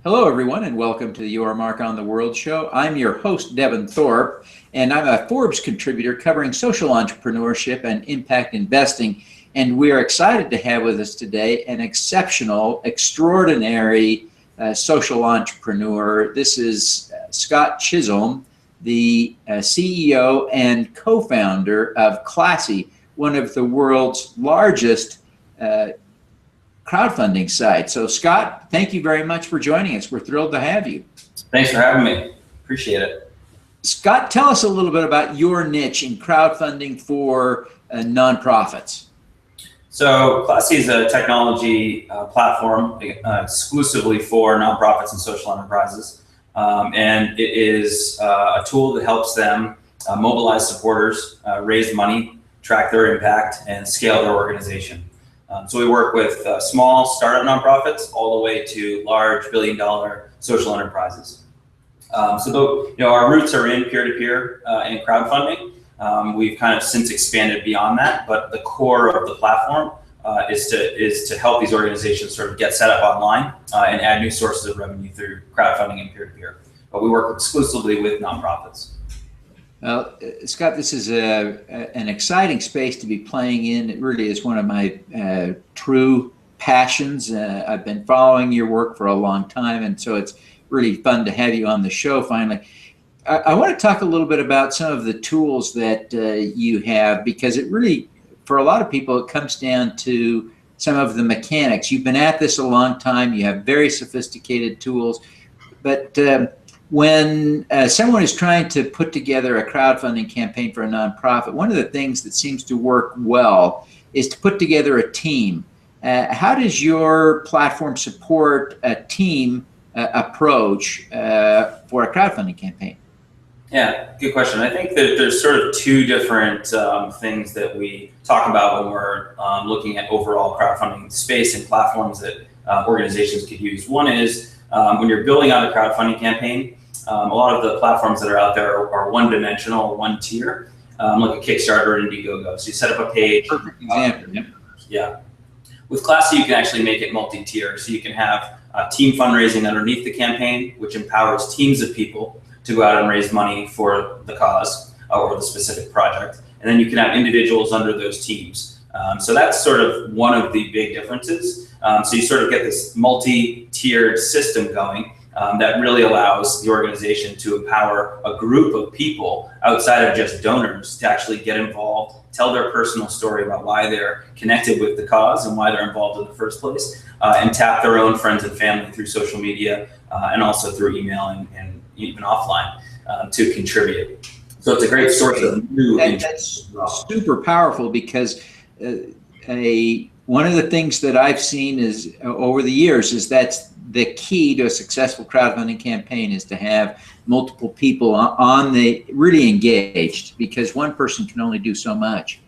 Hello, everyone, and welcome to the Your Mark on the World show. I'm your host, Devin Thorpe, and I'm a Forbes contributor covering social entrepreneurship and impact investing. And we're excited to have with us today an exceptional, extraordinary social entrepreneur. This is Scot Chisolm, the CEO and co-founder of Classy, one of the world's largest crowdfunding sites. So Scot, thank you very much for joining us. We're thrilled to have you. Thanks for having me. Appreciate it. Scot, tell us a little bit about your niche in crowdfunding for nonprofits. So Classy is a technology platform exclusively for nonprofits and social enterprises. And it is a tool that helps them mobilize supporters, raise money, track their impact, and scale their organization. So we work with small startup nonprofits all the way to large billion-dollar social enterprises. Our roots are in peer-to-peer and crowdfunding. We've kind of since expanded beyond that, but the core of the platform is to help these organizations sort of get set up online and add new sources of revenue through crowdfunding and peer-to-peer. But we work exclusively with nonprofits. Well, Scot, this is an exciting space to be playing in. It really is one of my true passions. I've been following your work for a long time, and so it's really fun to have you on the show finally. I want to talk a little bit about some of the tools that you have, because it really, for a lot of people, it comes down to some of the mechanics. You've been at this a long time. You have very sophisticated tools, but when someone is trying to put together a crowdfunding campaign for a nonprofit, one of the things that seems to work well is to put together a team. How does your platform support a team approach for a crowdfunding campaign? Yeah, good question. I think that there's sort of two different things that we talk about when we're looking at overall crowdfunding space and platforms that organizations could use. One is when you're building out a crowdfunding campaign, a lot of the platforms that are out there are one-dimensional, one tier, like a Kickstarter or Indiegogo. So you set up a page. Perfect example. Yeah. With Classy, you can actually make it multi-tier. So you can have team fundraising underneath the campaign, which empowers teams of people to go out and raise money for the cause or the specific project. And then you can have individuals under those teams. So that's sort of one of the big differences. So you sort of get this multi-tiered system going that really allows the organization to empower a group of people outside of just donors to actually get involved, tell their personal story about why they're connected with the cause and why they're involved in the first place, and tap their own friends and family through social media and also through email and even offline to contribute. So it's a great source of new interest. That's super powerful, because one of the things that I've seen is over the years is that's the key to a successful crowdfunding campaign, is to have multiple people really engaged, because one person can only do so much.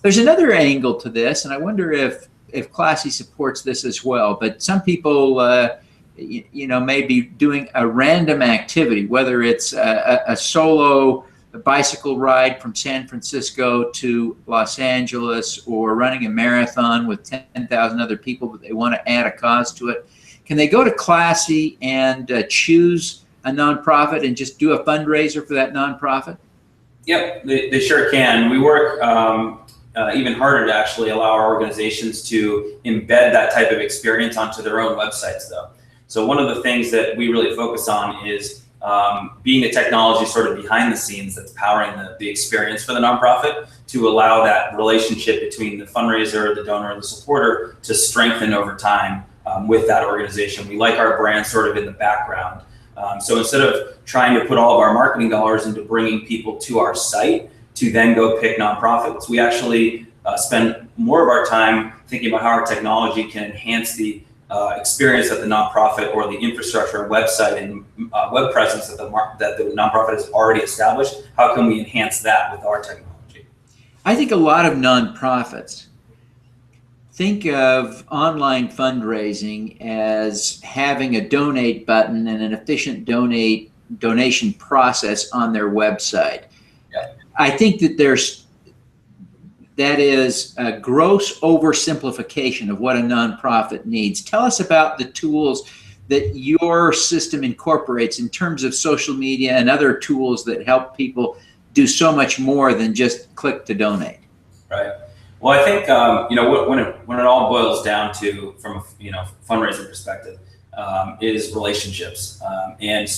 There's another angle to this, and I wonder if Classy supports this as well. But some people, may be doing a random activity, whether it's a solo bicycle ride from San Francisco to Los Angeles, or running a marathon with 10,000 other people, but they want to add a cause to it. Can they go to Classy and choose a nonprofit and just do a fundraiser for that nonprofit? Yep, they sure can. We work even harder to actually allow our organizations to embed that type of experience onto their own websites, though. So one of the things that we really focus on is being the technology sort of behind the scenes that's powering the experience for the nonprofit, to allow that relationship between the fundraiser, the donor, and the supporter to strengthen over time with that organization. We like our brand sort of in the background. So instead of trying to put all of our marketing dollars into bringing people to our site to then go pick nonprofits, we actually spend more of our time thinking about how our technology can enhance the experience that the nonprofit or the infrastructure and website and web presence that the nonprofit has already established. How can we enhance that with our technology? I think a lot of nonprofits think of online fundraising as having a donate button and an efficient donation process on their website. Yeah. I think that that is a gross oversimplification of what a nonprofit needs. Tell us about the tools that your system incorporates in terms of social media and other tools that help people do so much more than just click to donate? Right. Well, I think when it all boils down to, from a fundraising perspective, is relationships, and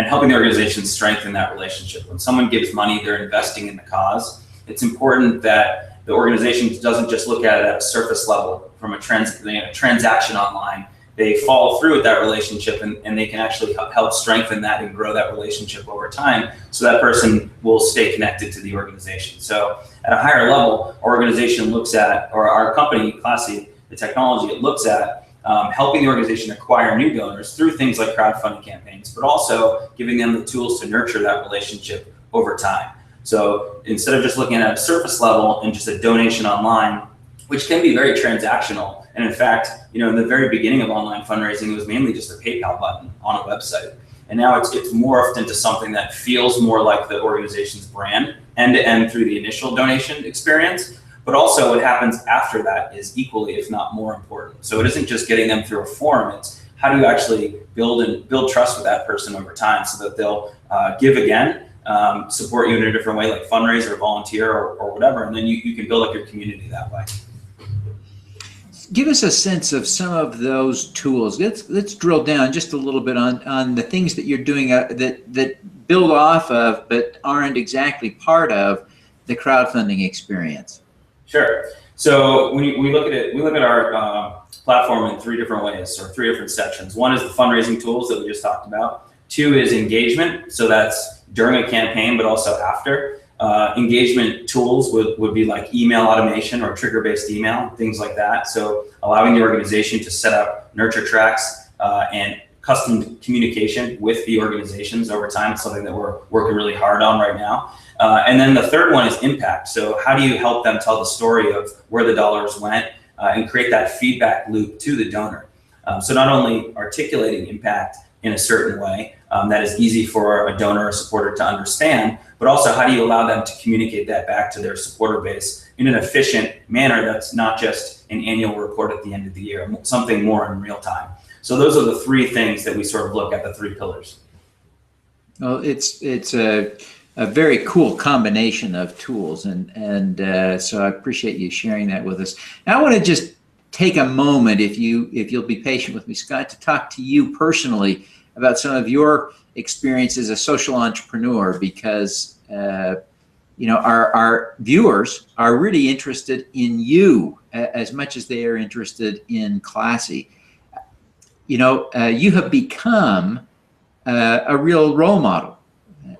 helping the organization strengthen that relationship. When someone gives money, they're investing in the cause. It's important that the organization doesn't just look at it at a surface level from a transaction online. They follow through with that relationship, and they can actually help strengthen that and grow that relationship over time, so that person will stay connected to the organization. So at a higher level, our organization looks at, or our company, Classy, the technology, it looks at helping the organization acquire new donors through things like crowdfunding campaigns, but also giving them the tools to nurture that relationship over time. So instead of just looking at a surface level and just a donation online, which can be very transactional, and in fact, in the very beginning of online fundraising, it was mainly just a PayPal button on a website. And now it's morphed into something that feels more like the organization's brand, end to end through the initial donation experience. But also what happens after that is equally, if not more important. So it isn't just getting them through a form, it's how do you actually build trust with that person over time, so that they'll give again, support you in a different way, like fundraise or volunteer or whatever, and then you can build up your community that way. Give us a sense of some of those tools. Let's drill down just a little bit on the things that you're doing that build off of but aren't exactly part of the crowdfunding experience. Sure. So when we look at it, we look at our platform in three different ways, or three different sections. One is the fundraising tools that we just talked about. Two is engagement. So that's during a campaign, but also after. Engagement tools would be like email automation or trigger-based email, things like that. So allowing the organization to set up nurture tracks and custom communication with the organizations over time. It's something that we're working really hard on right now. And then the third one is impact. So how do you help them tell the story of where the dollars went and create that feedback loop to the donor? So not only articulating impact in a certain way that is easy for a donor or supporter to understand, but also how do you allow them to communicate that back to their supporter base in an efficient manner that's not just an annual report at the end of the year, something more in real time. So those are the three things that we sort of look at, the three pillars. Well, it's a very cool combination of tools, and so I appreciate you sharing that with us. Now I want to just take a moment, if you'll be patient with me, Scott, to talk to you personally about some of your experience as a social entrepreneur, because our viewers are really interested in you as much as they are interested in Classy. You have become a real role model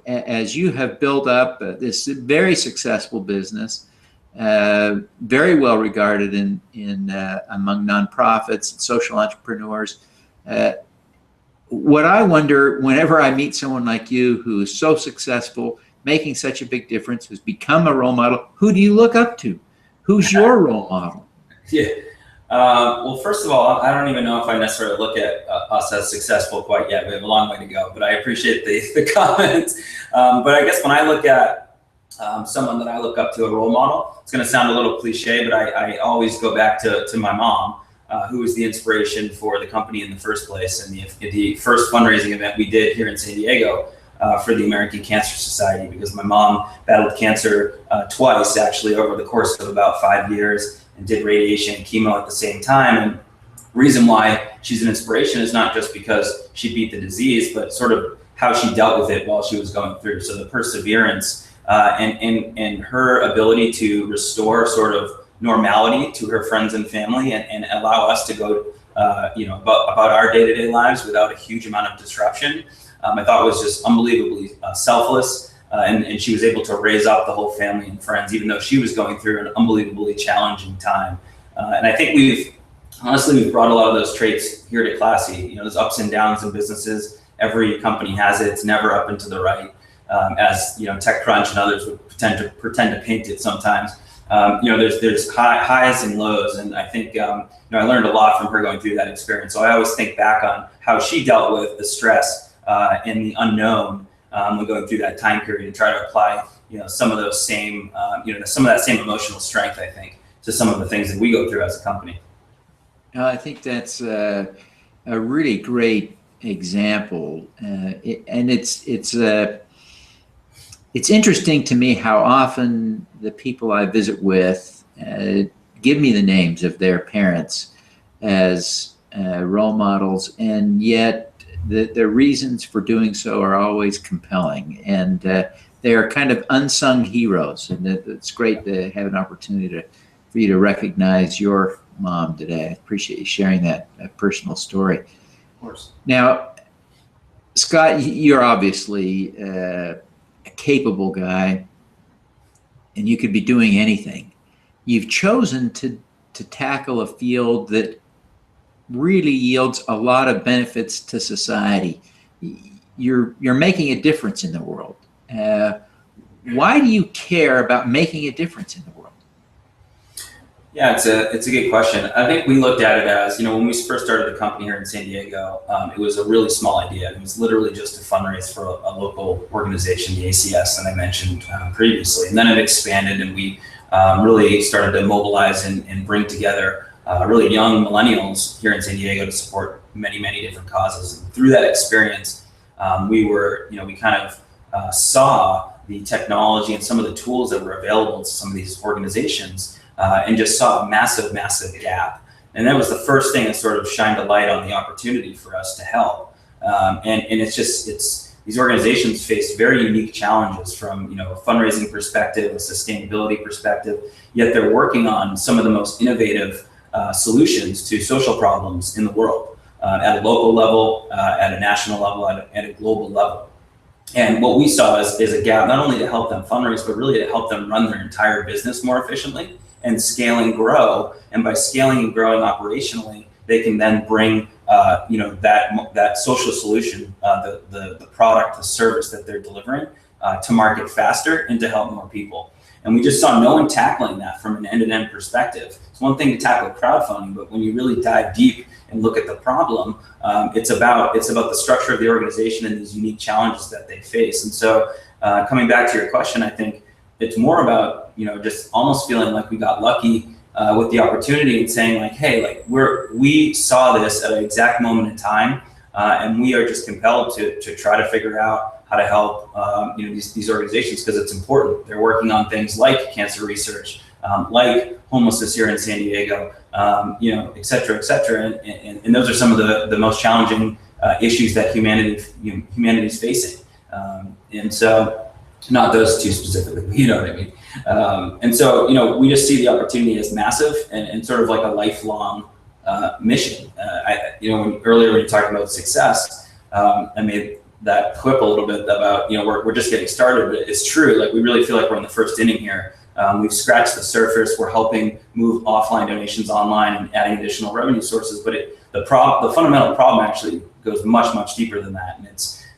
as you have built up this very successful business, very well regarded among nonprofits and social entrepreneurs. What I wonder, whenever I meet someone like you who is so successful, making such a big difference, who's become a role model, who do you look up to? Who's your role model? Yeah. Well, first of all, I don't even know if I necessarily look at us as successful quite yet. We have a long way to go, but I appreciate the comments. But I guess when I look at someone that I look up to, a role model, it's going to sound a little cliche, but I always go back to my mom, who was the inspiration for the company in the first place, and the first fundraising event we did here in San Diego for the American Cancer Society, because my mom battled cancer twice, actually, over the course of about 5 years, and did radiation and chemo at the same time. And reason why she's an inspiration is not just because she beat the disease, but sort of how she dealt with it while she was going through. So the perseverance and her ability to restore sort of normality to her friends and family, and allow us to go about our day-to-day lives without a huge amount of disruption, I thought was just unbelievably selfless. And she was able to raise up the whole family and friends, even though she was going through an unbelievably challenging time. And I think we've brought a lot of those traits here to Classy. There's ups and downs in businesses. Every company has it. It's never up and to the right, as TechCrunch and others would pretend to paint it sometimes. There's highs and lows, and I think I learned a lot from her going through that experience. So I always think back on how she dealt with the stress and the unknown when going through that time period, and try to apply some of those same some of that same emotional strength, I think, to some of the things that we go through as a company. I think that's a really great example, and it's interesting to me how often the people I visit with give me the names of their parents as role models, and yet the reasons for doing so are always compelling, and they are kind of unsung heroes. And it's great to have an opportunity for you to recognize your mom today. I appreciate you sharing that personal story. Of course. Now, Scott, you're obviously a capable guy, and you could be doing anything. You've chosen to tackle a field that really yields a lot of benefits to society. You're making a difference in the world. Why do you care about making a difference in the world? Yeah, it's a good question. I think we looked at it as, when we first started the company here in San Diego, it was a really small idea. It was literally just to fundraise for a local organization, the ACS, that I mentioned previously. And then it expanded, and we really started to mobilize and bring together really young millennials here in San Diego to support many, many different causes. And through that experience, we kind of saw the technology and some of the tools that were available to some of these organizations, and just saw a massive, massive gap. And that was the first thing that sort of shined a light on the opportunity for us to help. And it's these organizations face very unique challenges from a fundraising perspective, a sustainability perspective, yet they're working on some of the most innovative solutions to social problems in the world, at a local level, at a national level, at a global level. And what we saw is a gap, not only to help them fundraise, but really to help them run their entire business more efficiently and scale and grow. And by scaling and growing operationally, they can then bring that social solution, the product, the service that they're delivering to market faster and to help more people. And we just saw no one tackling that from an end-to-end perspective. It's one thing to tackle crowdfunding, but when you really dive deep and look at the problem, it's about the structure of the organization and these unique challenges that they face. And so coming back to your question, I think it's more about just almost feeling like we got lucky with the opportunity and saying like, hey, like we saw this at an exact moment in time, and we are just compelled to try to figure out how to help these organizations, because it's important. They're working on things like cancer research, like homelessness here in San Diego, et cetera, et cetera. And those are some of the most challenging issues that humanity is facing. And so, not those two specifically, you know what I mean? And so, we just see the opportunity as massive and sort of like a lifelong mission. Earlier when you talked about success, I made that quip a little bit about, we're just getting started, but it's true. Like, we really feel like we're in the first inning here. We've scratched the surface. We're helping move offline donations online and adding additional revenue sources. But the fundamental problem actually goes much, much deeper than that. And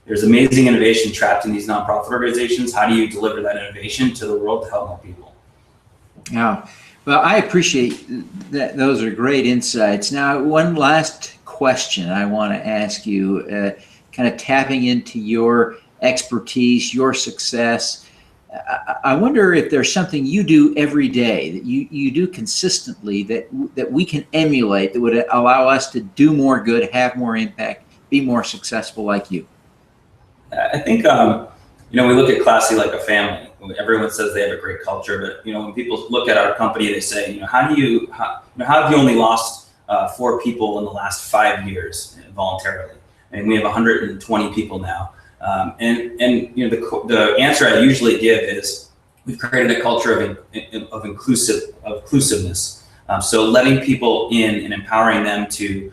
there's amazing innovation trapped in these nonprofit organizations. How do you deliver that innovation to the world to help more people? Yeah, well, I appreciate that. Those are great insights. Now, one last question I want to ask you, kind of tapping into your expertise, your success. I wonder if there's something you do every day that you do consistently that we can emulate, that would allow us to do more good, have more impact, be more successful like you. I think, we look at Classy like a family. Everyone says they have a great culture, but, when people look at our company, they say, how have you only lost 4 people in the last 5 years voluntarily? And we have 120 people now. The answer I usually give is we've created a culture of inclusiveness. So letting people in and empowering them to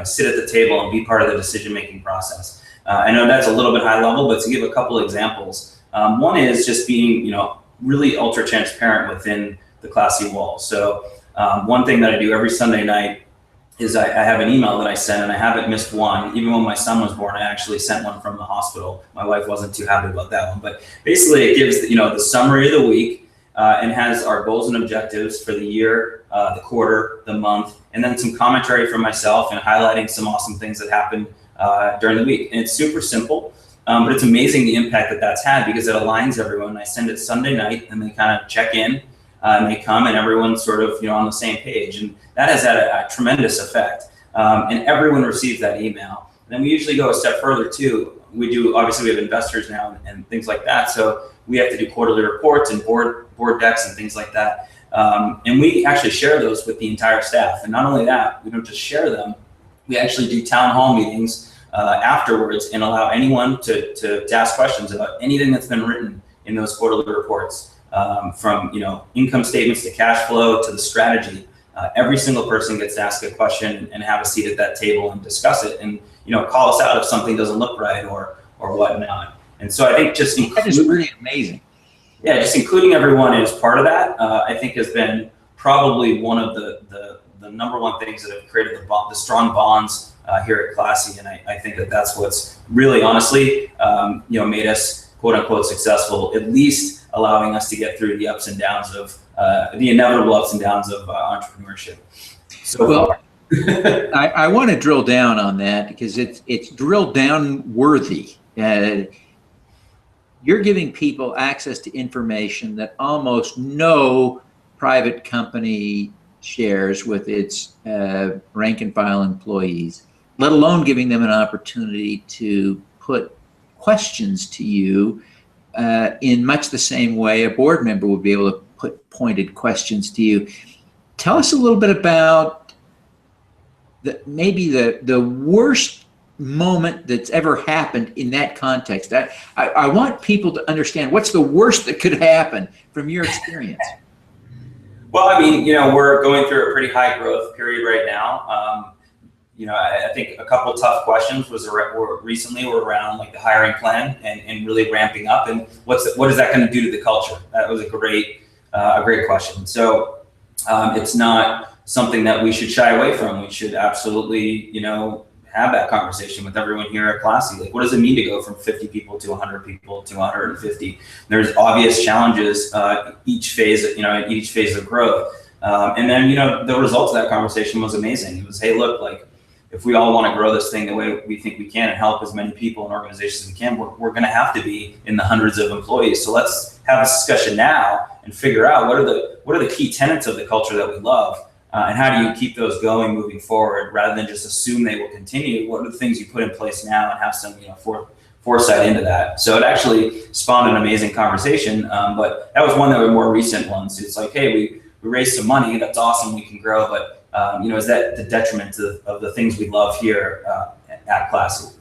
sit at the table and be part of the decision-making process. I know that's a little bit high level, but to give a couple of examples, one is just being really ultra transparent within the Classy walls. So one thing that I do every Sunday night is I have an email that I send, and I haven't missed one. Even when my son was born, I actually sent one from the hospital. My wife wasn't too happy about that one, but basically it gives the summary of the week and has our goals and objectives for the year, the quarter, the month, and then some commentary from myself and highlighting some awesome things that happened during the week. And it's super simple, but it's amazing the impact that that's had, because it aligns everyone. I send it Sunday night, and they kind of check in. And they come, and everyone's sort of on the same page, and that has had a tremendous effect. and everyone receives that email. And then we usually go a step further too. Obviously we have investors now and things like that, so we have to do quarterly reports and board decks and things like that. And we actually share those with the entire staff. And not only that, we don't just share them, we actually do town hall meetings afterwards and allow anyone to ask questions about anything that's been written in those quarterly reports, from income statements to cash flow to the strategy. Every single person gets to ask a question and have a seat at that table and discuss it, and call us out if something doesn't look right or whatnot. And so I think that is really amazing. Yeah, just including everyone as part of that, I think has been probably one of the number one things that have created the strong bonds here at Classy. And I think that's what's really honestly, made us quote unquote successful, at least allowing us to get through the ups and downs of the inevitable ups and downs of entrepreneurship. So well, I want to drill down on that because it's drill down worthy. You're giving people access to information that almost no private company shares with its rank and file employees, let alone giving them an opportunity to put questions to you in much the same way a board member would be able to put pointed questions to you. Tell us a little bit about maybe the worst moment that's ever happened in that context. I want people to understand what's the worst that could happen from your experience. Well, I mean, we're going through a pretty high growth period right now. I think a couple tough questions recently were around like the hiring plan and really ramping up, and what is that going to do to the culture? That was a great question. So it's not something that we should shy away from. We should absolutely, have that conversation with everyone here at Classy. Like, what does it mean to go from 50 people to 100 people to 150? There's obvious challenges each phase of growth. And then, the result of that conversation was amazing. It was, hey, look, like, if we all want to grow this thing the way we think we can and help as many people and organizations as we can, we're going to have to be in the hundreds of employees. So let's have a discussion now and figure out what are the key tenets of the culture that we love. And how do you keep those going moving forward rather than just assume they will continue? What are the things you put in place now and have some foresight into that? So it actually spawned an amazing conversation. But that was one of the more recent ones. It's like, hey, we raised some money. That's awesome. We can grow. But, is that the detriment of the things we love here at Classy?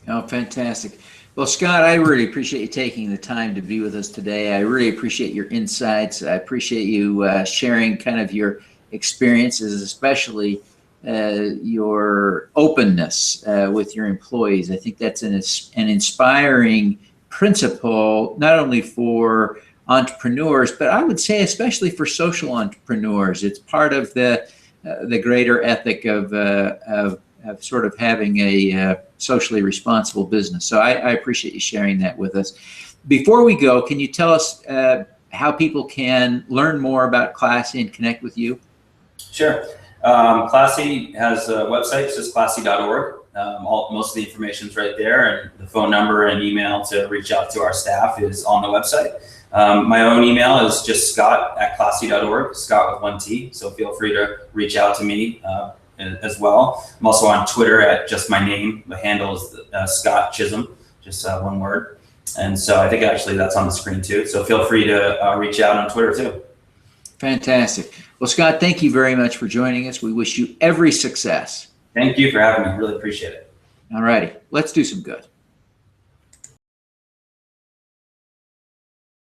Oh, fantastic. Well, Scott, I really appreciate you taking the time to be with us today. I really appreciate your insights. I appreciate you sharing kind of your experiences, especially your openness with your employees. I think that's an inspiring principle, not only for entrepreneurs, but I would say especially for social entrepreneurs. It's part of the greater ethic of sort of having a socially responsible business. So I appreciate you sharing that with us. Before we go, can you tell us how people can learn more about Classy and connect with you? Sure. Classy has a website, it's just classy.org. Most of the information is right there, and the phone number and email to reach out to our staff is on the website. My own email is just scott@classy.org, Scott with one T. So feel free to reach out to me as well. I'm also on Twitter at just my name. The handle is Scot Chisolm, just one word. And so I think actually that's on the screen too. So feel free to reach out on Twitter too. Fantastic. Well, Scott, thank you very much for joining us. We wish you every success. Thank you for having me. Really appreciate it. All righty. Let's do some good.